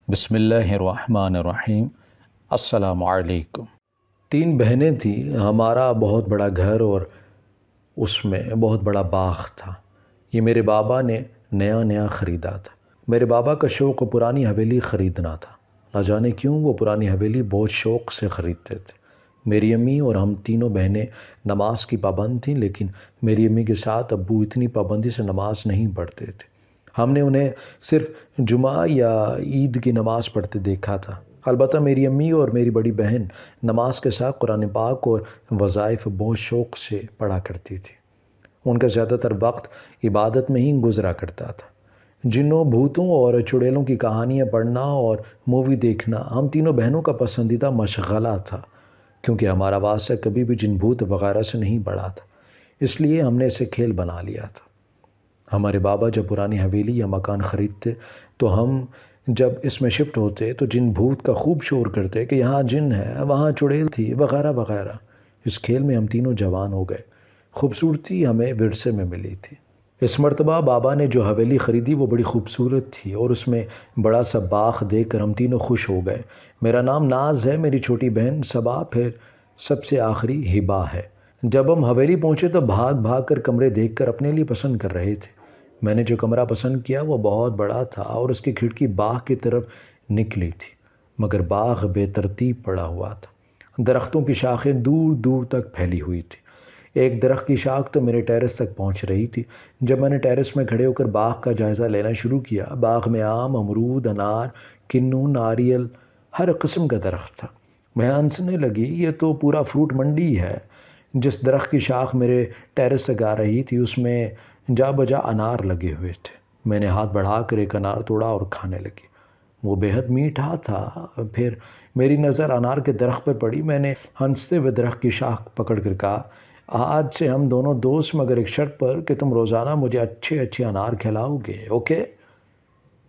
بسم اللہ الرحمن الرحیم۔ السلام علیکم۔ 3 بہنیں تھیں، ہمارا بہت بڑا گھر اور اس میں بہت بڑا باغ تھا۔ یہ میرے بابا نے نیا خریدا تھا۔ میرے بابا کا شوق پرانی حویلی خریدنا تھا۔ نہ جانے کیوں وہ پرانی حویلی بہت شوق سے خریدتے تھے۔ میری امی اور ہم تینوں بہنیں نماز کی پابند تھیں، لیکن میری امی کے ساتھ ابو اتنی پابندی سے نماز نہیں پڑھتے تھے۔ ہم نے انہیں صرف جمعہ یا عید کی نماز پڑھتے دیکھا تھا۔ البتہ میری امی اور میری بڑی بہن نماز کے ساتھ قرآن پاک اور وظائف بہت شوق سے پڑھا کرتی تھی۔ ان کا زیادہ تر وقت عبادت میں ہی گزرا کرتا تھا۔ جنوں، بھوتوں اور چڑیلوں کی کہانیاں پڑھنا اور مووی دیکھنا ہم تینوں بہنوں کا پسندیدہ مشغلہ تھا، کیونکہ ہمارا واسطہ کبھی بھی جن بھوت وغیرہ سے نہیں پڑا تھا، اس لیے ہم نے اسے کھیل بنا لیا تھا۔ ہمارے بابا جب پرانی حویلی یا مکان خریدتے تو ہم جب اس میں شفٹ ہوتے تو جن بھوت کا خوب شور کرتے کہ یہاں جن ہے، وہاں چڑیل تھی، وغیرہ وغیرہ۔ اس کھیل میں ہم تینوں جوان ہو گئے۔ خوبصورتی ہمیں ورثے میں ملی تھی۔ اس مرتبہ بابا نے جو حویلی خریدی وہ بڑی خوبصورت تھی اور اس میں بڑا سا باغ دیکھ کر ہم تینوں خوش ہو گئے۔ میرا نام ناز ہے، میری چھوٹی بہن صبا، پھر سب سے آخری ہبا ہے۔ جب ہم حویلی پہنچے تو بھاگ کر کمرے دیکھ کر اپنے لیے پسند کر رہے تھے۔ میں نے جو کمرہ پسند کیا وہ بہت بڑا تھا اور اس کی کھڑکی باغ کی طرف نکلی تھی، مگر باغ بے ترتیب پڑا ہوا تھا۔ درختوں کی شاخیں دور دور تک پھیلی ہوئی تھی۔ ایک درخت کی شاخ تو میرے ٹیرس تک پہنچ رہی تھی۔ جب میں نے ٹیرس میں کھڑے ہو کر باغ کا جائزہ لینا شروع کیا، باغ میں آم، امرود، انار، کنو، ناریل، ہر قسم کا درخت تھا۔ میں ہنسنے لگی، یہ تو پورا فروٹ منڈی ہے۔ جس درخت کی شاخ میرے ٹیرس سے آ رہی تھی اس میں جا بجا انار لگے ہوئے تھے۔ میں نے ہاتھ بڑھا کر ایک انار توڑا اور کھانے لگی۔ وہ بے حد میٹھا تھا۔ پھر میری نظر انار کے درخت پر پڑی۔ میں نے ہنستے ہوئے درخت کی شاخ پکڑ کر کہا، آج سے ہم دونوں دوست، مگر ایک شرط پر کہ تم روزانہ مجھے اچھے انار کھلاؤ گے، اوکے؟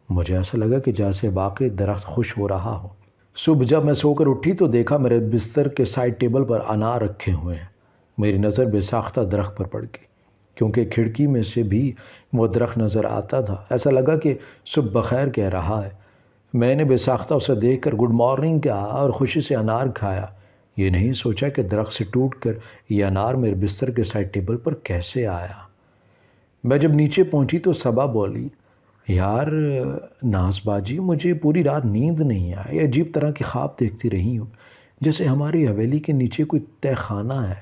مجھے ایسا لگا کہ جیسے واقعی درخت خوش ہو رہا ہو۔ صبح جب میں سو کر اٹھی تو دیکھا میرے بستر کے سائڈ ٹیبل پر انار رکھے ہوئے ہیں۔ میری نظر بے ساختہ درخت پر پڑ گئی، کیونکہ کھڑکی میں سے بھی وہ درخت نظر آتا تھا۔ ایسا لگا کہ صبح بخیر کہہ رہا ہے۔ میں نے بے ساختہ اسے دیکھ کر گڈ مارننگ کہا اور خوشی سے انار کھایا۔ یہ نہیں سوچا کہ درخت سے ٹوٹ کر یہ انار میرے بستر کے سائڈ ٹیبل پر کیسے آیا۔ میں جب نیچے پہنچی تو صبا بولی، یار ناز باجی، مجھے پوری رات نیند نہیں آئی، عجیب طرح کے خواب دیکھتی رہی ہوں، جیسے ہماری حویلی کے نیچے کوئی تہہ خانہ ہے،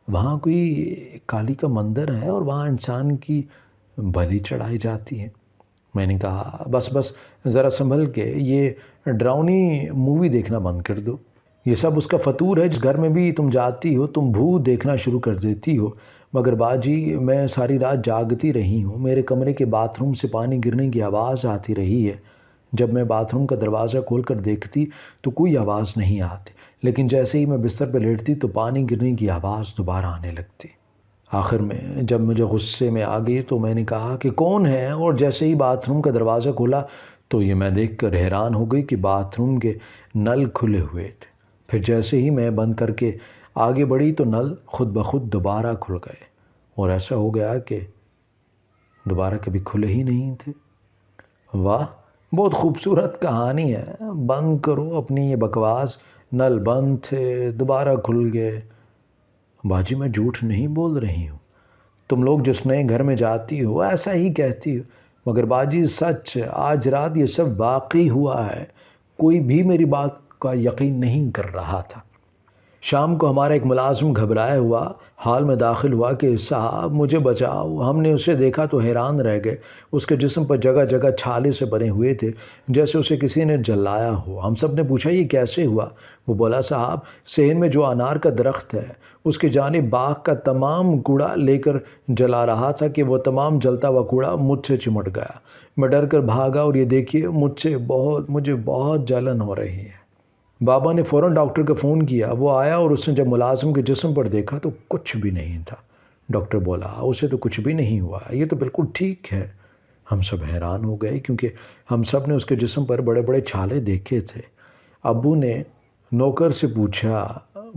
وہاں کوئی کالی کا مندر ہے اور وہاں انسان کی بلی چڑھائی جاتی ہے۔ میں نے کہا، بس ذرا سنبھل کے یہ ڈراؤنی مووی دیکھنا بند کر دو۔ یہ سب اس کا فطور ہے، جس گھر میں بھی تم جاتی ہو تم بھوت دیکھنا شروع کر دیتی ہو۔ مگر باجی، میں ساری رات جاگتی رہی ہوں، میرے کمرے کے باتھ روم سے پانی گرنے کی آواز آتی رہی ہے۔ جب میں باتھ روم کا دروازہ کھول کر دیکھتی تو کوئی آواز نہیں آتی، لیکن جیسے ہی میں بستر پہ لیٹتی تو پانی گرنے کی آواز دوبارہ آنے لگتی۔ آخر میں جب مجھے غصے میں آ گئی تو میں نے کہا کہ کون ہے، اور جیسے ہی باتھ روم کا دروازہ کھولا تو یہ میں دیکھ کر حیران ہو گئی کہ باتھ روم کے نل کھلے ہوئے تھے۔ پھر جیسے ہی میں بند کر کے آگے بڑھی تو نل خود بخود دوبارہ کھل گئے، اور ایسا ہو گیا کہ دوبارہ کبھی کھلے ہی نہیں تھے۔ واہ، بہت خوبصورت کہانی ہے، بند کرو اپنی یہ بکواس۔ نل بند تھے، دوبارہ کھل گئے۔ باجی، میں جھوٹ نہیں بول رہی ہوں، تم لوگ جس نئے گھر میں جاتی ہو ایسا ہی کہتی ہو، مگر باجی سچ، آج رات یہ سب واقعی ہوا ہے۔ کوئی بھی میری بات کا یقین نہیں کر رہا تھا۔ شام کو ہمارا ایک ملازم گھبرایا ہوا حال میں داخل ہوا کہ صاحب مجھے بچاؤ۔ ہم نے اسے دیکھا تو حیران رہ گئے۔ اس کے جسم پر جگہ جگہ چھالے سے بنے ہوئے تھے، جیسے اسے کسی نے جلایا ہو۔ ہم سب نے پوچھا، یہ کیسے ہوا؟ وہ بولا، صاحب صحن میں جو انار کا درخت ہے اس کی جانب باغ کا تمام کوڑا لے کر جلا رہا تھا کہ وہ تمام جلتا ہوا کوڑا مجھ سے چمٹ گیا۔ میں ڈر کر بھاگا اور یہ دیکھیے مجھے بہت جلن ہو رہی ہے۔ بابا نے فوراً ڈاکٹر کو فون کیا۔ وہ آیا اور اس نے جب ملازم کے جسم پر دیکھا تو کچھ بھی نہیں تھا۔ ڈاکٹر بولا، اسے تو کچھ بھی نہیں ہوا، یہ تو بالکل ٹھیک ہے۔ ہم سب حیران ہو گئے کیونکہ ہم سب نے اس کے جسم پر بڑے بڑے چھالے دیکھے تھے۔ ابو نے نوکر سے پوچھا،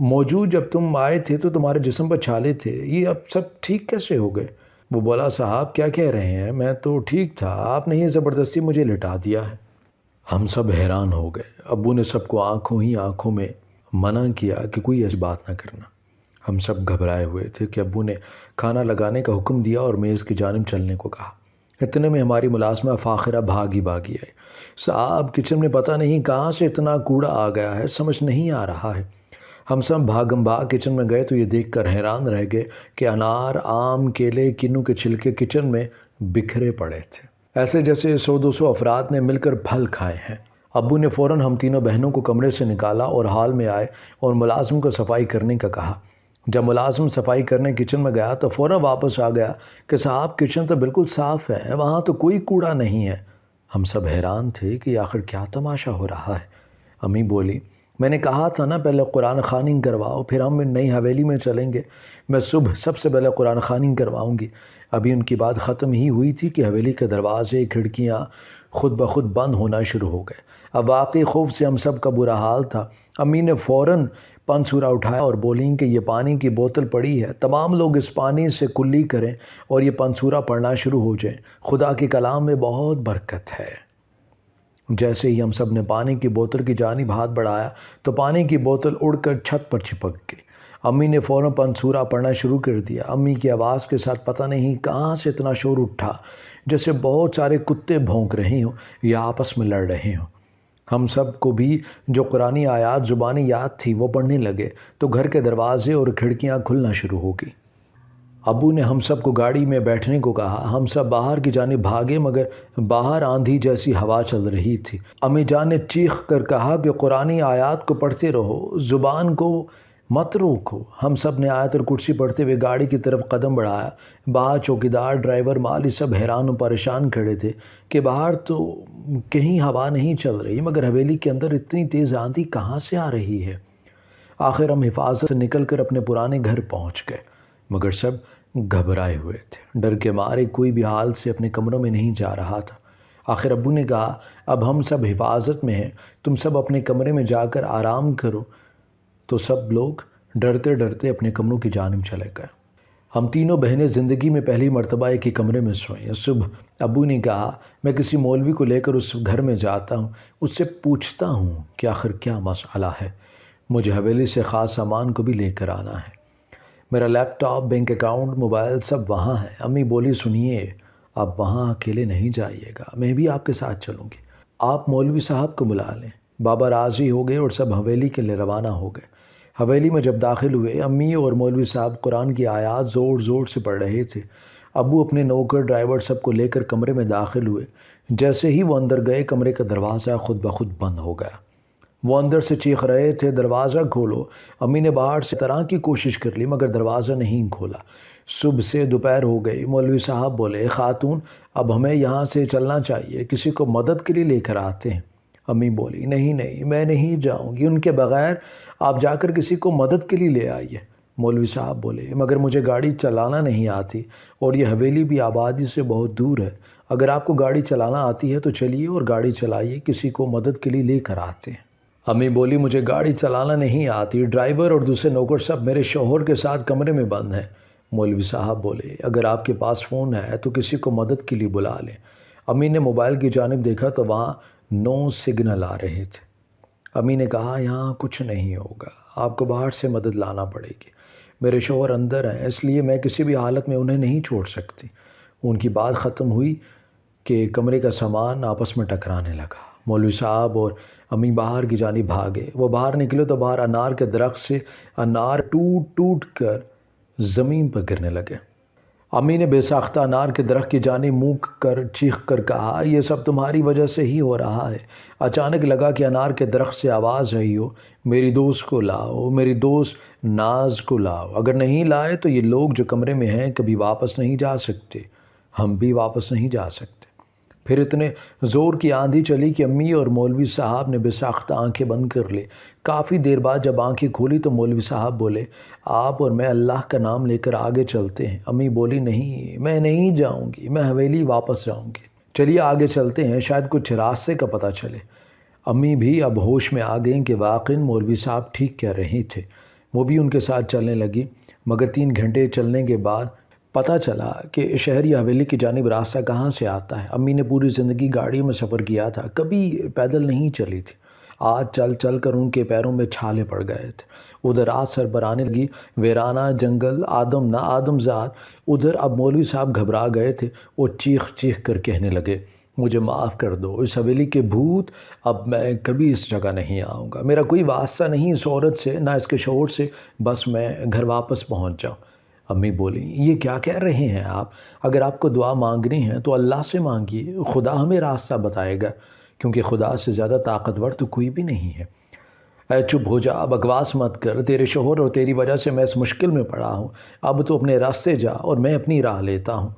موجود جب تم آئے تھے تو تمہارے جسم پر چھالے تھے، یہ اب سب ٹھیک کیسے ہو گئے؟ وہ بولا، صاحب کیا کہہ رہے ہیں، میں تو ٹھیک تھا، آپ نے یہ زبردستی مجھے لٹا دیا ہے۔ ہم سب حیران ہو گئے۔ ابو نے سب کو آنکھوں ہی آنکھوں میں منع کیا کہ کوئی ایسی بات نہ کرنا۔ ہم سب گھبرائے ہوئے تھے کہ ابو نے کھانا لگانے کا حکم دیا اور میز کی جانب چلنے کو کہا۔ اتنے میں ہماری ملازمہ فاخرہ بھاگی آئی۔ صاحب کچن میں پتہ نہیں کہاں سے اتنا کوڑا آ گیا ہے، سمجھ نہیں آ رہا ہے۔ ہم سب بھاگم بھاگ کچن میں گئے تو یہ دیکھ کر حیران رہ گئے کہ انار، آم، کیلے، کنو کے چھلکے کچن میں بکھرے پڑے تھے، ایسے جیسے 100-200 افراد نے مل کر پھل کھائے ہیں۔ ابو نے فوراً ہم تینوں بہنوں کو کمرے سے نکالا اور ہال میں آئے اور ملازم کو صفائی کرنے کا کہا۔ جب ملازم صفائی کرنے کچن میں گیا تو فوراً واپس آ گیا کہ صاحب کچن تو بالکل صاف ہے، وہاں تو کوئی کوڑا نہیں ہے۔ ہم سب حیران تھے کہ آخر کیا تماشا ہو رہا ہے۔ امی بولی، میں نے کہا تھا نا پہلے قرآن خوانی کرواؤ، پھر ہم نئی حویلی میں چلیں گے۔ میں صبح سب سے پہلے قرآن خوانی کرواؤں گی۔ ابھی ان کی بات ختم ہی ہوئی تھی کہ حویلی کے دروازے، کھڑکیاں خود بخود بند ہونا شروع ہو گئے۔ اب واقعی خوف سے ہم سب کا برا حال تھا۔ امی نے فوراً پن سورہ اٹھایا اور بولیں کہ یہ پانی کی بوتل پڑی ہے، تمام لوگ اس پانی سے کلی کریں اور یہ پن سورہ پڑھنا شروع ہو جائیں، خدا کے کلام میں بہت برکت ہے۔ جیسے ہی ہم سب نے پانی کی بوتل کی جانب ہاتھ بڑھایا تو پانی کی بوتل اڑ کر چھت پر چپک گئی۔ امی نے فوراً پن سورہ پڑھنا شروع کر دیا۔ امی کی آواز کے ساتھ پتہ نہیں کہاں سے اتنا شور اٹھا، جیسے بہت سارے کتے بھونک رہے ہوں یا آپس میں لڑ رہے ہوں۔ ہم سب کو بھی جو قرآنی آیات زبانی یاد تھی وہ پڑھنے لگے تو گھر کے دروازے اور کھڑکیاں کھلنا شروع ہو گئی۔ ابو نے ہم سب کو گاڑی میں بیٹھنے کو کہا۔ ہم سب باہر کی جانب بھاگے مگر باہر آندھی جیسی ہوا چل رہی تھی۔ امی جان نے چیخ کر کہا کہ قرآنی آیات کو پڑھتے رہو، زبان کو مت روکو۔ ہم سب نے آیت اور کرسی پڑھتے ہوئے گاڑی کی طرف قدم بڑھایا۔ باہر چوکیدار، ڈرائیور، مالی سب حیران و پریشان کھڑے تھے کہ باہر تو کہیں ہوا نہیں چل رہی مگر حویلی کے اندر اتنی تیز آندھی کہاں سے آ رہی ہے۔ آخر ہم حفاظت سے نکل کر اپنے پرانے گھر پہنچ گئے مگر سب گھبرائے ہوئے تھے، ڈر کے مارے کوئی بھی حال سے اپنے کمروں میں نہیں جا رہا تھا۔ آخر ابو نے کہا، اب ہم سب حفاظت میں ہیں، تم سب اپنے کمرے میں جا کر آرام کرو۔ تو سب لوگ ڈرتے ڈرتے اپنے کمروں کی جانب چلے گئے۔ ہم تینوں بہنیں زندگی میں پہلی مرتبہ ایک ہی کمرے میں سوئیں۔ صبح ابو نے کہا، میں کسی مولوی کو لے کر اس گھر میں جاتا ہوں، اس سے پوچھتا ہوں کہ آخر کیا مسئلہ ہے، مجھے حویلی سے خاص سامان کو بھی لے کر آنا ہے، میرا لیپ ٹاپ، بینک اکاؤنٹ، موبائل سب وہاں ہے۔ امی بولی، سنیے، آپ وہاں اکیلے نہیں جائیے گا، میں بھی آپ کے ساتھ چلوں گی، آپ مولوی صاحب کو بلا لیں۔ بابا راضی ہو گئے اور سب حویلی کے لیے روانہ ہو گئے۔ حویلی میں جب داخل ہوئے، امی اور مولوی صاحب قرآن کی آیات زور زور سے پڑھ رہے تھے۔ ابو اپنے نوکر، ڈرائیور سب کو لے کر کمرے میں داخل ہوئے۔ جیسے ہی وہ اندر گئے، کمرے کا دروازہ خود بخود بند ہو گیا۔ وہ اندر سے چیخ رہے تھے، دروازہ کھولو۔ امی نے باہر سے طرح کی کوشش کر لی مگر دروازہ نہیں کھولا۔ صبح سے دوپہر ہو گئی۔ مولوی صاحب بولے، خاتون، اب ہمیں یہاں سے چلنا چاہیے، کسی کو مدد کے لیے لے کر آتے ہیں۔ امی بولی، نہیں میں نہیں جاؤں گی، ان کے بغیر آپ جا کر کسی کو مدد کے لیے لے آئیے۔ مولوی صاحب بولے، مگر مجھے گاڑی چلانا نہیں آتی اور یہ حویلی بھی آبادی سے بہت دور ہے، اگر آپ کو گاڑی چلانا آتی ہے تو چلیے اور گاڑی چلائیے، کسی کو مدد کے لیے لے کر آتے ہیں۔ امی بولی، مجھے گاڑی چلانا نہیں آتی، ڈرائیور اور دوسرے نوکر سب میرے شوہر کے ساتھ کمرے میں بند ہیں۔ مولوی صاحب بولے، اگر آپ کے پاس فون ہے تو کسی کو مدد کے لیے بلا لیں۔ امی نے موبائل کی جانب دیکھا تو وہاں نو سگنل آ رہے تھے۔ امی نے کہا، یہاں کچھ نہیں ہوگا، آپ کو باہر سے مدد لانا پڑے گی، میرے شوہر اندر ہیں، اس لیے میں کسی بھی حالت میں انہیں نہیں چھوڑ سکتی۔ ان کی بات ختم ہوئی کہ کمرے کا سامان آپس میں ٹکرانے لگا۔ مولوی صاحب اور امی باہر کی جانب بھاگے۔ وہ باہر نکلے تو باہر انار کے درخت سے انار ٹوٹ ٹوٹ کر زمین پر گرنے لگے۔ امی نے بے ساختہ انار کے درخت کی جانب منہ کر چیخ کر کہا، یہ سب تمہاری وجہ سے ہی ہو رہا ہے۔ اچانک لگا کہ انار کے درخت سے آواز آئی ہو، میری دوست کو لاؤ، میری دوست ناز کو لاؤ، اگر نہیں لائے تو یہ لوگ جو کمرے میں ہیں کبھی واپس نہیں جا سکتے، ہم بھی واپس نہیں جا سکتے۔ پھر اتنے زور کی آندھی چلی کہ امی اور مولوی صاحب نے بے ساختہ آنکھیں بند کر لی۔ کافی دیر بعد جب آنکھیں کھولی تو مولوی صاحب بولے، آپ اور میں اللہ کا نام لے کر آگے چلتے ہیں۔ امی بولی، نہیں، میں نہیں جاؤں گی، میں حویلی واپس جاؤں گی، چلیے آگے چلتے ہیں، شاید کچھ راستے کا پتہ چلے۔ امی بھی اب ہوش میں آ گئیں کہ واقعی مولوی صاحب ٹھیک کہہ رہے تھے۔ وہ بھی ان کے ساتھ چلنے لگی مگر 3 گھنٹے چلنے کے بعد پتہ چلا کہ شہری حویلی کی جانب راستہ کہاں سے آتا ہے۔ امی نے پوری زندگی گاڑی میں سفر کیا تھا، کبھی پیدل نہیں چلی تھی۔ آج چل چل کر ان کے پیروں میں چھالے پڑ گئے تھے۔ ادھر رات سر پر آنے لگی، ویرانہ جنگل، آدم نہ آدم زاد۔ ادھر اب مولوی صاحب گھبرا گئے تھے، وہ چیخ چیخ کر کہنے لگے، مجھے معاف کر دو، اس حویلی کے بھوت، اب میں کبھی اس جگہ نہیں آؤں گا۔ میرا کوئی واسطہ نہیں اس عورت سے، نہ اس کے شوہر سے، بس میں گھر واپس پہنچ جاؤں۔ امی بولی، یہ کیا کہہ رہے ہیں آپ؟ اگر آپ کو دعا مانگنی ہے تو اللہ سے مانگیے، خدا ہمیں راستہ بتائے گا، کیونکہ خدا سے زیادہ طاقتور تو کوئی بھی نہیں ہے۔ اے چپ ہو جا، بکواس مت کر، تیرے شوہر اور تیری وجہ سے میں اس مشکل میں پڑا ہوں، اب تو اپنے راستے جا اور میں اپنی راہ لیتا ہوں۔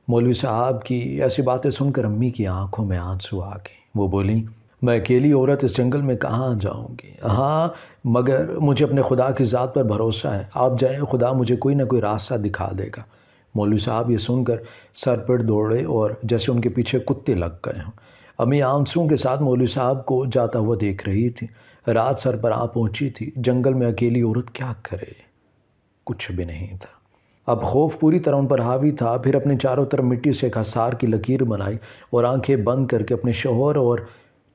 مولوی صاحب کی ایسی باتیں سن کر امی کی آنکھوں میں آنسو آ گئے۔ وہ بولیں، میں اکیلی عورت اس جنگل میں کہاں جاؤں گی؟ ہاں، مگر مجھے اپنے خدا کی ذات پر بھروسہ ہے، آپ جائیں، خدا مجھے کوئی نہ کوئی راستہ دکھا دے گا۔ مولوی صاحب یہ سن کر سر پر دوڑے اور جیسے ان کے پیچھے کتے لگ گئے ہوں۔ امی آنسوؤں کے ساتھ مولوی صاحب کو جاتا ہوا دیکھ رہی تھی۔ رات سر پر آ پہنچی تھی، جنگل میں اکیلی عورت کیا کرے؟ کچھ بھی نہیں تھا۔ اب خوف پوری طرح ان پر حاوی تھا۔ پھر اپنے چاروں طرف مٹی سے ایک حصار کی لکیر بنائی اور آنکھیں بند کر کے اپنے شوہر اور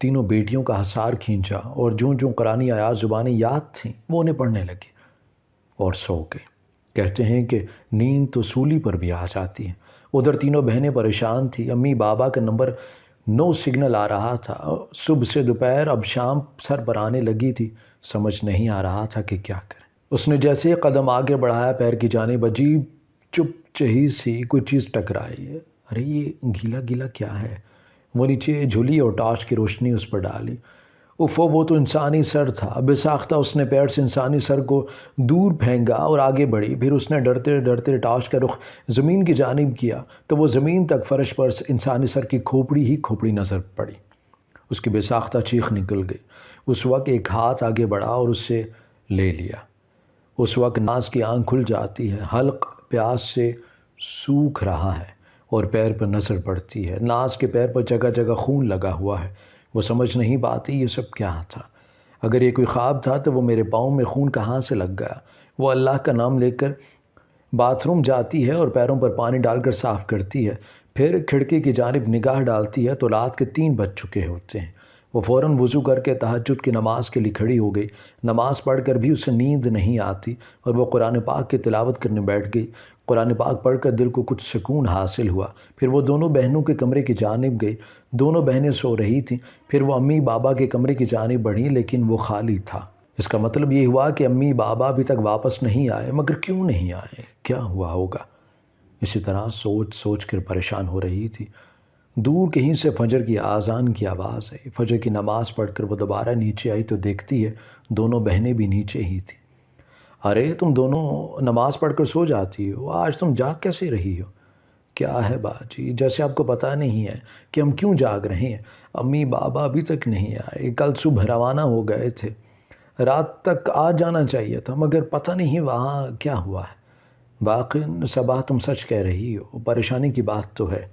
تینوں بیٹیوں کا حصار کھینچا، اور جوں قرآنی آیات زبانیں یاد تھیں وہ انہیں پڑھنے لگے اور سو گئے۔ کہتے ہیں کہ نیند تو سولی پر بھی آ جاتی ہے۔ ادھر تینوں بہنیں پریشان تھیں۔ امی بابا کا نمبر 9 سگنل آ رہا تھا، صبح سے دوپہر اب شام سر پر آنے لگی تھی، سمجھ نہیں آ رہا تھا کہ کیا کرے۔ اس نے جیسے ایک قدم آگے بڑھایا، پیر کی جانب عجیب چپ چہی سی کوئی چیز ٹکرائی ہے۔ ارے یہ گیلا گیلا کیا ہے؟ وہ نیچے جھولی اور ٹارچ کی روشنی اس پر ڈالی۔ وہ تو انسانی سر تھا۔ بے ساختہ اس نے پیر سے انسانی سر کو دور پھینکا اور آگے بڑھی۔ پھر اس نے ڈرتے ڈرتے ٹارچ کا رخ زمین کی جانب کیا تو وہ زمین تک فرش پر انسانی سر کی کھوپڑی ہی کھوپڑی نظر پڑی۔ اس کی بے ساختہ چیخ نکل گئی۔ اس وقت ایک ہاتھ آگے بڑھا اور اس سے لے لیا۔ اس وقت ناز کی آنکھ کھل جاتی ہے، حلق پیاس سے سوکھ رہا ہے اور پیر پر نظر پڑتی ہے۔ ناز کے پیر پر جگہ جگہ خون لگا ہوا ہے۔ وہ سمجھ نہیں پاتی یہ سب کیا تھا۔ اگر یہ کوئی خواب تھا تو وہ میرے پاؤں میں خون کہاں سے لگ گیا؟ وہ اللہ کا نام لے کر باتھ روم جاتی ہے اور پیروں پر پانی ڈال کر صاف کرتی ہے، پھر کھڑکی کی جانب نگاہ ڈالتی ہے تو رات کے 3 بج چکے ہوتے ہیں۔ وہ فوراً وضو کر کے تہجد کی نماز کے لیے کھڑی ہو گئی۔ نماز پڑھ کر بھی اسے نیند نہیں آتی اور وہ قرآن پاک کی تلاوت کرنے بیٹھ گئی۔ قرآن پاک پڑھ کر دل کو کچھ سکون حاصل ہوا۔ پھر وہ دونوں بہنوں کے کمرے کی جانب گئی۔ دونوں بہنیں سو رہی تھیں۔ پھر وہ امی بابا کے کمرے کی جانب بڑھیں، لیکن وہ خالی تھا۔ اس کا مطلب یہ ہوا کہ امی بابا ابھی تک واپس نہیں آئے۔ مگر کیوں نہیں آئے؟ کیا ہوا ہوگا؟ اسی طرح سوچ سوچ کر پریشان ہو رہی تھی۔ دور کہیں سے فجر کی آذان کی آواز آئی۔ فجر کی نماز پڑھ کر وہ دوبارہ نیچے آئی تو دیکھتی ہے دونوں بہنیں بھی نیچے ہی تھیں۔ ارے تم دونوں نماز پڑھ کر سو جاتی ہو، آج تم جاگ کیسے رہی ہو؟ کیا ہے باجی، جیسے آپ کو پتہ نہیں ہے کہ ہم کیوں جاگ رہے ہیں۔ امی بابا ابھی تک نہیں آئے، کل صبح روانہ ہو گئے تھے، رات تک آ جانا چاہیے تھا، مگر پتہ نہیں وہاں کیا ہوا ہے۔ باقی صبا تم سچ کہہ رہی ہو، پریشانی کی بات تو ہے،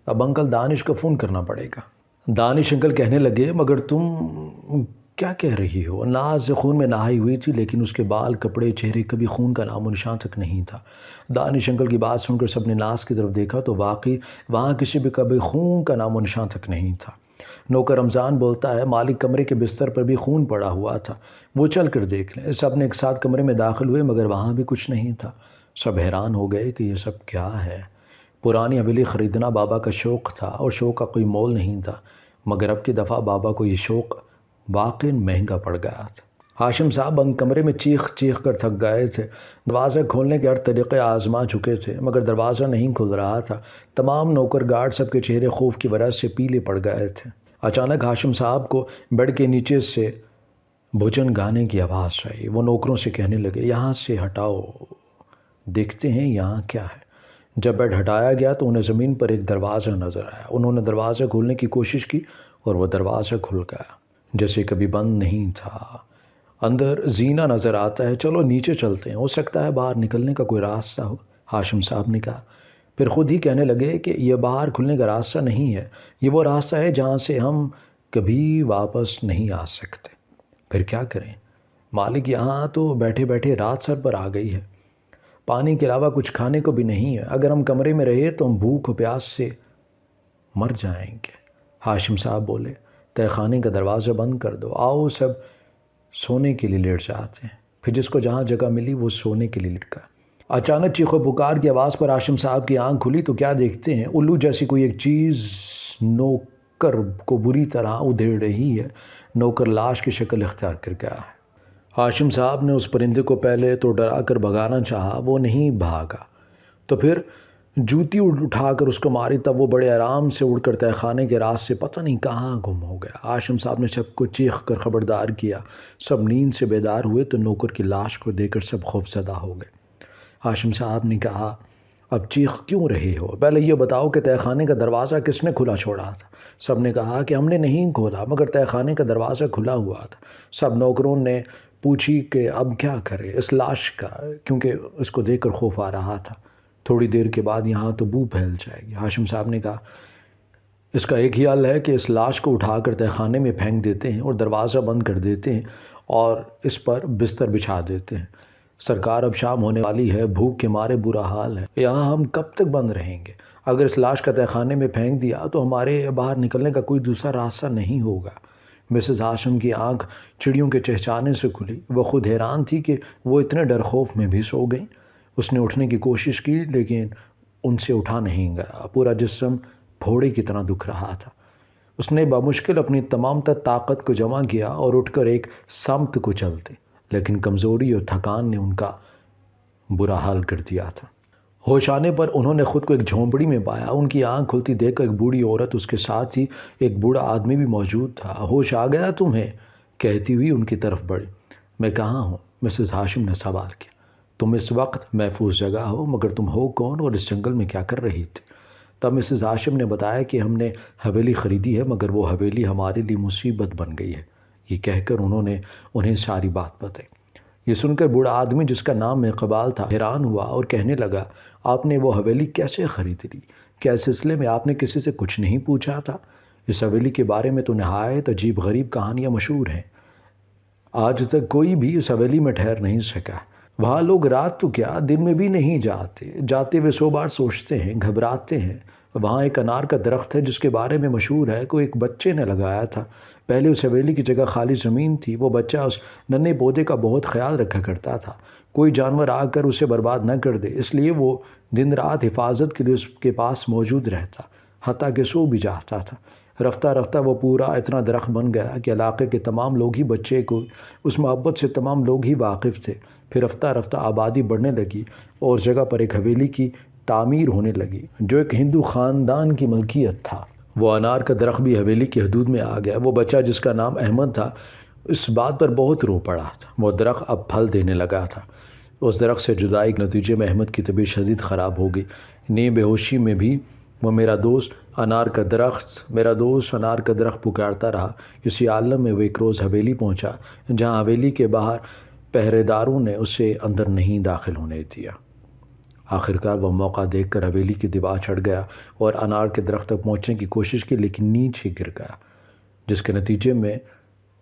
اب انکل دانش کو فون کرنا پڑے گا۔ دانش انکل کہنے لگے، مگر تم کیا کہہ رہی ہو؟ ناز خون میں نہائی ہوئی تھی، لیکن اس کے بال، کپڑے، چہرے کبھی خون کا نام و نشان تک نہیں تھا۔ دانش انکل کی بات سن کر سب نے ناز کی طرف دیکھا تو واقعی وہاں کسی بھی کبھی خون کا نام و نشان تک نہیں تھا۔ نوکر رمضان بولتا ہے، مالک کمرے کے بستر پر بھی خون پڑا ہوا تھا، وہ چل کر دیکھ لیں۔ سب نے ایک ساتھ کمرے میں داخل ہوئے، مگر وہاں بھی کچھ نہیں تھا۔ سب حیران ہو گئے کہ یہ سب کیا ہے۔ پرانی حویلی خریدنا بابا کا شوق تھا اور شوق کا کوئی مول نہیں تھا، مگر اب کی دفعہ بابا کو یہ شوق واقعی مہنگا پڑ گیا تھا۔ ہاشم صاحب بند کمرے میں چیخ چیخ کر تھک گئے تھے۔ دروازہ کھولنے کے ہر طریقے آزما چکے تھے، مگر دروازہ نہیں کھل رہا تھا۔ تمام نوکر گارڈ سب کے چہرے خوف کی وجہ سے پیلے پڑ گئے تھے۔ اچانک ہاشم صاحب کو بیڈ کے نیچے سے بھجن گانے کی آواز آئی۔ وہ نوکروں سے کہنے لگے، یہاں سے ہٹاؤ، دیکھتے ہیں یہاں کیا ہے۔ جب بیڈ ہٹایا گیا تو انہیں زمین پر ایک دروازہ نظر آیا۔ انہوں نے دروازہ کھولنے کی کوشش کی اور وہ دروازہ کھل گیا، جیسے کبھی بند نہیں تھا۔ اندر زینہ نظر آتا ہے، چلو نیچے چلتے ہیں، ہو سکتا ہے باہر نکلنے کا کوئی راستہ ہو، ہاشم صاحب نے کہا۔ پھر خود ہی کہنے لگے کہ یہ باہر کھلنے کا راستہ نہیں ہے، یہ وہ راستہ ہے جہاں سے ہم کبھی واپس نہیں آ سکتے۔ پھر کیا کریں؟ مالک یہاں تو بیٹھے بیٹھے رات سر پر آ گئی ہے۔ پانی کے علاوہ کچھ کھانے کو بھی نہیں ہے، اگر ہم کمرے میں رہے تو ہم بھوک و پیاس سے مر جائیں گے۔ ہاشم صاحب بولے تہہ خانے کا دروازہ بند کر دو، آؤ سب سونے کے لیے لیٹ جاتے ہیں۔ پھر جس کو جہاں جگہ ملی وہ سونے کے لیے لیٹ گیا۔ اچانک چیخ و پکار کی آواز پر ہاشم صاحب کی آنکھ کھلی تو کیا دیکھتے ہیں، الو جیسی کوئی ایک چیز نوکر کو بری طرح ادھیڑ رہی ہے۔ نوکر لاش کی شکل اختیار کر گیا ہے۔ ہاشم صاحب نے اس پرندے کو پہلے تو ڈرا کر بھگانا چاہا، وہ نہیں بھاگا، تو پھر جوتی اٹھا کر اس کو ماری، تب وہ بڑے آرام سے اڑ کر تہہ خانے کے راز سے پتہ نہیں کہاں گم ہو گیا۔ ہاشم صاحب نے سب کو چیخ کر خبردار کیا، سب نیند سے بیدار ہوئے تو نوکر کی لاش کو دیکھ کر سب خوفزدہ ہو گئے۔ ہاشم صاحب نے کہا اب چیخ کیوں رہے ہو، پہلے یہ بتاؤ کہ تہہ خانے کا دروازہ کس نے کھلا چھوڑا تھا؟ سب نے کہا کہ ہم نے نہیں کھولا، مگر تہہ خانے کا دروازہ کھلا ہوا تھا۔ سب نوکروں نے پوچھی کہ اب کیا کرے اس لاش کا، کیونکہ اس کو دیکھ کر خوف آ رہا تھا، تھوڑی دیر کے بعد یہاں تو بو پھیل جائے گی۔ ہاشم صاحب نے کہا اس کا ایک ہی حل ہے کہ اس لاش کو اٹھا کر تہہ خانے میں پھینک دیتے ہیں اور دروازہ بند کر دیتے ہیں اور اس پر بستر بچھا دیتے ہیں۔ سرکار اب شام ہونے والی ہے، بھوک کے مارے برا حال ہے، یہاں ہم کب تک بند رہیں گے؟ اگر اس لاش کا تہہ خانے میں پھینک دیا تو ہمارے باہر نکلنے کا کوئی دوسرا راستہ نہیں ہوگا۔ مسز ہاشم کی آنکھ چڑیوں کے چہچانے سے کھلی، وہ خود حیران تھی کہ وہ اتنے ڈر خوف میں بھی سو گئیں۔ اس نے اٹھنے کی کوشش کی لیکن ان سے اٹھا نہیں گیا، پورا جسم پھوڑے کی طرح دکھ رہا تھا۔ اس نے بمشکل اپنی تمام تر طاقت کو جمع کیا اور اٹھ کر ایک سمت کو چلتے، لیکن کمزوری اور تھکان نے ان کا برا حال کر دیا تھا۔ ہوش آنے پر انہوں نے خود کو ایک جھونپڑی میں پایا، ان کی آنکھ کھلتی دیکھ کر ایک بوڑھی عورت، اس کے ساتھ ہی ایک بوڑھا آدمی بھی موجود تھا۔ ہوش آ گیا تمہیں؟ کہتی ہوئی ان کی طرف بڑھی۔ میں کہاں ہوں؟ مسز ہاشم نے سوال کیا۔ تم اس وقت محفوظ جگہ ہو، مگر تم ہو کون اور اس جنگل میں کیا کر رہی تھی؟ تب مسز ہاشم نے بتایا کہ ہم نے حویلی خریدی ہے، مگر وہ حویلی ہمارے لیے مصیبت بن گئی ہے۔ یہ کہہ کر انہوں نے انہیں ساری بات بتائی۔ یہ سن کر بوڑھا آدمی جس کا نام اقبال تھا حیران ہوا اور کہنے لگا آپ نے وہ حویلی کیسے خرید لی؟ کیا اس سلسلے میں آپ نے کسی سے کچھ نہیں پوچھا تھا؟ اس حویلی کے بارے میں تو نہایت عجیب غریب کہانیاں مشہور ہیں، آج تک کوئی بھی اس حویلی میں ٹھہر نہیں سکا۔ وہاں لوگ رات تو کیا دن میں بھی نہیں جاتے، جاتے ہوئے 100 بار سوچتے ہیں، گھبراتے ہیں۔ وہاں ایک انار کا درخت ہے جس کے بارے میں مشہور ہے کہ ایک بچے نے لگایا تھا۔ پہلے اس حویلی کی جگہ خالی زمین تھی، وہ بچہ اس ننھے پودے کا بہت خیال رکھا کرتا تھا، کوئی جانور آ کر اسے برباد نہ کر دے، اس لیے وہ دن رات حفاظت کے لیے اس کے پاس موجود رہتا، حتیٰ کہ سو بھی جاتا تھا۔ رفتہ رفتہ وہ پورا اتنا درخت بن گیا کہ علاقے کے تمام لوگ ہی بچے کو اس محبت سے تمام لوگ ہی واقف تھے۔ پھر رفتہ رفتہ آبادی بڑھنے لگی اور اس جگہ پر ایک حویلی کی تعمیر ہونے لگی جو ایک ہندو خاندان کی ملکیت تھا۔ وہ انار کا درخت بھی حویلی کی حدود میں آ گیا۔ وہ بچہ جس کا نام احمد تھا اس بات پر بہت رو پڑا تھا۔ وہ درخت اب پھل دینے لگا تھا۔ اس درخت سے جدائی کے نتیجے میں احمد کی طبیعت شدید خراب ہو گئی۔ نیم بے ہوشی میں بھی وہ میرا دوست انار کا درخت پکارتا رہا۔ اسی عالم میں وہ ایک روز حویلی پہنچا جہاں حویلی کے باہر پہرے داروں نے اسے اندر نہیں داخل ہونے دیا۔ آخرکار وہ موقع دیکھ کر حویلی کی دیوار چڑھ گیا اور انار کے درخت تک پہنچنے کی کوشش کی لیکن نیچے گر گیا، جس کے نتیجے میں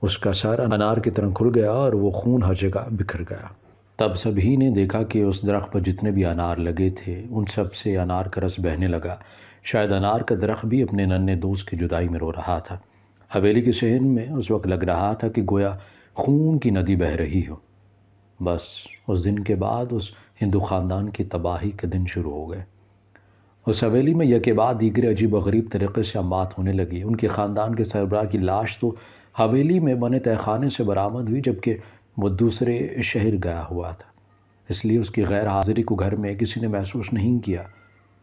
اس کا سر انار کی طرح کھل گیا اور وہ خون ہر جگہ بکھر گیا۔ تب سبھی نے دیکھا کہ اس درخت پر جتنے بھی انار لگے تھے ان سب سے انار کا رس بہنے لگا۔ شاید انار کا درخت بھی اپنے ننھے دوست کی جدائی میں رو رہا تھا۔ حویلی کے صحن میں اس وقت لگ رہا تھا کہ گویا خون کی ندی بہہ رہی ہو۔ بس اس دن کے بعد اس ہندو خاندان کی تباہی کے دن شروع ہو گئے۔ اس حویلی میں یکے بعد دیگر عجیب و غریب طریقے سے اموات ہونے لگی۔ ان کے خاندان کے سربراہ کی لاش تو حویلی میں بنے تہہ خانے سے برآمد ہوئی جبکہ وہ دوسرے شہر گیا ہوا تھا، اس لیے اس کی غیر حاضری کو گھر میں کسی نے محسوس نہیں کیا۔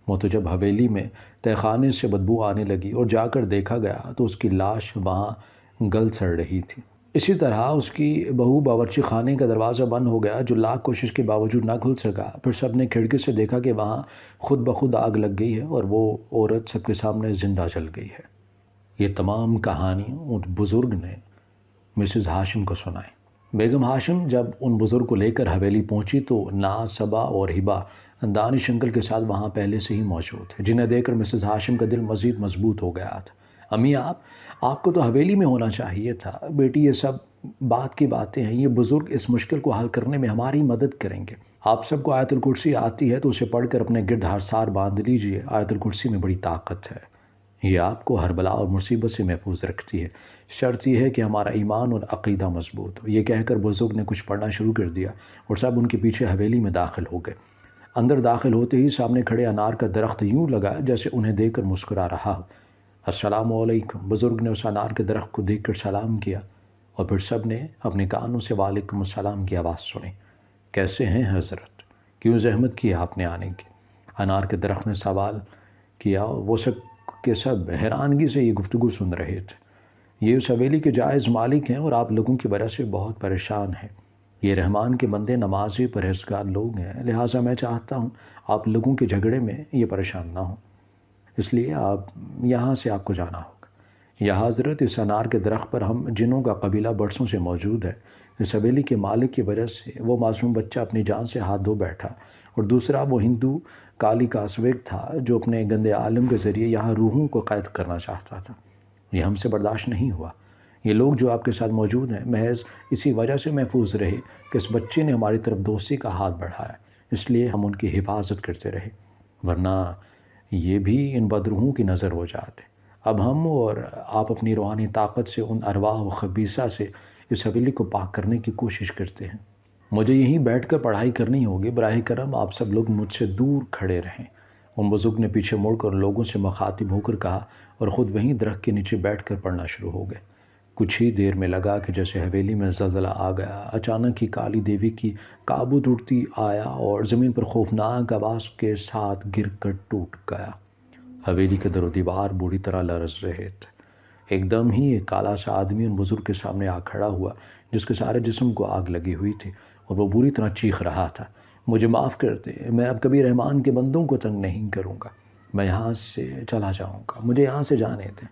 وہ تو جب حویلی میں تہہ خانے سے بدبو آنے لگی اور جا کر دیکھا گیا تو اس کی لاش وہاں گل سڑ رہی تھی۔ اسی طرح اس کی بہو باورچی خانے کا دروازہ بند ہو گیا جو لاکھ کوشش کے باوجود نہ کھل سکا۔ پھر سب نے کھڑکی سے دیکھا کہ وہاں خود بخود آگ لگ گئی ہے اور وہ عورت سب کے سامنے زندہ جل گئی ہے۔ یہ تمام کہانی ان بزرگ نے مسز ہاشم کو سنائی۔ بیگم ہاشم جب ان بزرگ کو لے کر حویلی پہنچی تو ناز، صبا اور ہبا دانش انکل کے ساتھ وہاں پہلے سے ہی موجود تھے، جنہیں دیکھ کر مسز ہاشم کا دل مزید مضبوط ہو گیا تھا۔ امی آپ کو تو حویلی میں ہونا چاہیے تھا۔ بیٹی یہ سب بات کی باتیں ہیں، یہ بزرگ اس مشکل کو حل کرنے میں ہماری مدد کریں گے۔ آپ سب کو آیت الکرسی آتی ہے تو اسے پڑھ کر اپنے گرد حصار باندھ لیجئے۔ آیت الکرسی میں بڑی طاقت ہے، یہ آپ کو ہر بلا اور مصیبت سے محفوظ رکھتی ہے۔ شرط یہ ہے کہ ہمارا ایمان اور عقیدہ مضبوط ہو۔ یہ کہہ کر بزرگ نے کچھ پڑھنا شروع کر دیا اور سب ان کے پیچھے حویلی میں داخل ہو گئے۔ اندر داخل ہوتے ہی سامنے کھڑے انار کا درخت یوں لگا جیسے انہیں دیکھ کر مسکرا رہا ہو۔ السلام علیکم۔ بزرگ نے اس انار کے درخت کو دیکھ کر سلام کیا اور پھر سب نے اپنے کانوں سے وعلیکم السلام کی آواز سنی۔ کیسے ہیں حضرت؟ کیوں زحمت کی آپ نے آنے کی؟ انار کے درخت نے سوال کیا اور وہ سب کے سب حیرانگی سے یہ گفتگو سن رہے تھے۔ یہ اس حویلی کے جائز مالک ہیں اور آپ لوگوں کی وجہ سے بہت پریشان ہیں۔ یہ رحمان کے بندے نمازی پرہیزگار لوگ ہیں، لہٰذا میں چاہتا ہوں آپ لوگوں کے جھگڑے میں یہ پریشان نہ ہوں، اس لیے یہاں سے آپ کو جانا ہوگا۔ یا حضرت، اس انار کے درخت پر ہم جنوں کا قبیلہ برسوں سے موجود ہے۔ اس حویلی کے مالک کی وجہ سے وہ معصوم بچہ اپنی جان سے ہاتھ دھو بیٹھا، اور دوسرا وہ ہندو کالی کاسویک تھا جو اپنے گندے عالم کے ذریعے یہاں روحوں کو قید کرنا چاہتا تھا۔ یہ ہم سے برداشت نہیں ہوا۔ یہ لوگ جو آپ کے ساتھ موجود ہیں محض اسی وجہ سے محفوظ رہے کہ اس بچے نے ہماری طرف دوستی کا ہاتھ بڑھایا، اس لیے ہم ان کی حفاظت کرتے رہے، ورنہ یہ بھی ان بدروحوں کی نظر ہو جاتے۔ اب ہم اور آپ اپنی روحانی طاقت سے ان ارواح و خبیثہ سے اس حویلی کو پاک کرنے کی کوشش کرتے ہیں۔ مجھے یہیں بیٹھ کر پڑھائی کرنی ہوگی، براہ کرم آپ سب لوگ مجھ سے دور کھڑے رہیں۔ ان بزرگ نے پیچھے مڑ کر لوگوں سے مخاطب ہو کر کہا اور خود وہیں درخت کے نیچے بیٹھ کر پڑھنا شروع ہو گئے۔ کچھ ہی دیر میں لگا کہ جیسے حویلی میں زلزلہ آ گیا۔ اچانک ہی کالی دیوی کی تابوت اڑتی آیا اور زمین پر خوفناک آواز کے ساتھ گر کر ٹوٹ گیا۔ حویلی کے در و دیوار بری طرح لرز رہے تھے۔ ایک دم ہی ایک کالا سا آدمی ان بزرگ کے سامنے آ کھڑا ہوا جس کے سارے جسم کو آگ لگی ہوئی تھی اور وہ بری طرح چیخ رہا تھا، مجھے معاف کر دے، میں اب کبھی رحمان کے بندوں کو تنگ نہیں کروں گا، میں یہاں سے چلا جاؤں گا، مجھے یہاں سے جانے دیں۔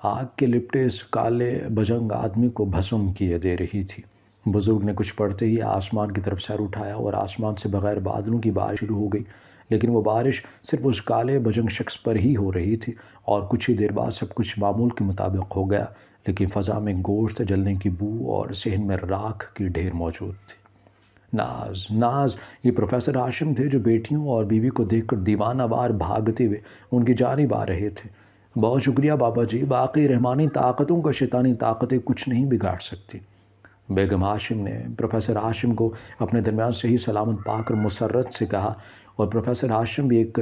آگ کے لپٹے اس کالے بجنگ آدمی کو بھسم کیے دے رہی تھی۔ بزرگ نے کچھ پڑھتے ہی آسمان کی طرف سر اٹھایا اور آسمان سے بغیر بادلوں کی بارش شروع ہو گئی، لیکن وہ بارش صرف اس کالے بجنگ شخص پر ہی ہو رہی تھی اور کچھ ہی دیر بعد سب کچھ معمول کے مطابق ہو گیا، لیکن فضا میں گوشت جلنے کی بو اور صحن میں راکھ کی ڈھیر موجود تھی۔ ناز یہ پروفیسر ہاشم تھے جو بیٹیوں اور بیوی کو دیکھ کر دیوانہ وار بھاگتے ہوئے ان کی جانب آ رہے تھے۔ بہت شکریہ بابا جی، باقی رحمانی طاقتوں کا شیطانی طاقتیں کچھ نہیں بگاڑ سکتی۔ بیگم ہاشم نے پروفیسر ہاشم کو اپنے درمیان صحیح سلامت پا کر مسرت سے کہا اور پروفیسر ہاشم بھی ایک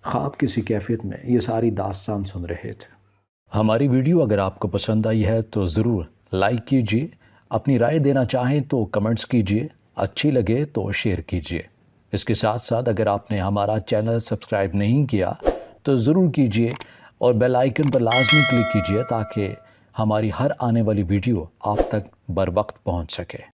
خواب کسی کیفیت میں یہ ساری داستان سن رہے تھے۔ ہماری ویڈیو اگر آپ کو پسند آئی ہے تو ضرور لائک کیجیے، اپنی رائے دینا چاہیں تو کمنٹس کیجیے، اچھی لگے تو شیئر کیجیے۔ اس کے ساتھ ساتھ اگر آپ نے ہمارا چینل سبسکرائب نہیں کیا تو ضرور کیجیے اور بیل آئیکن پر لازمی کلک کیجیے تاکہ ہماری ہر آنے والی ویڈیو آپ تک بر وقت پہنچ سکے۔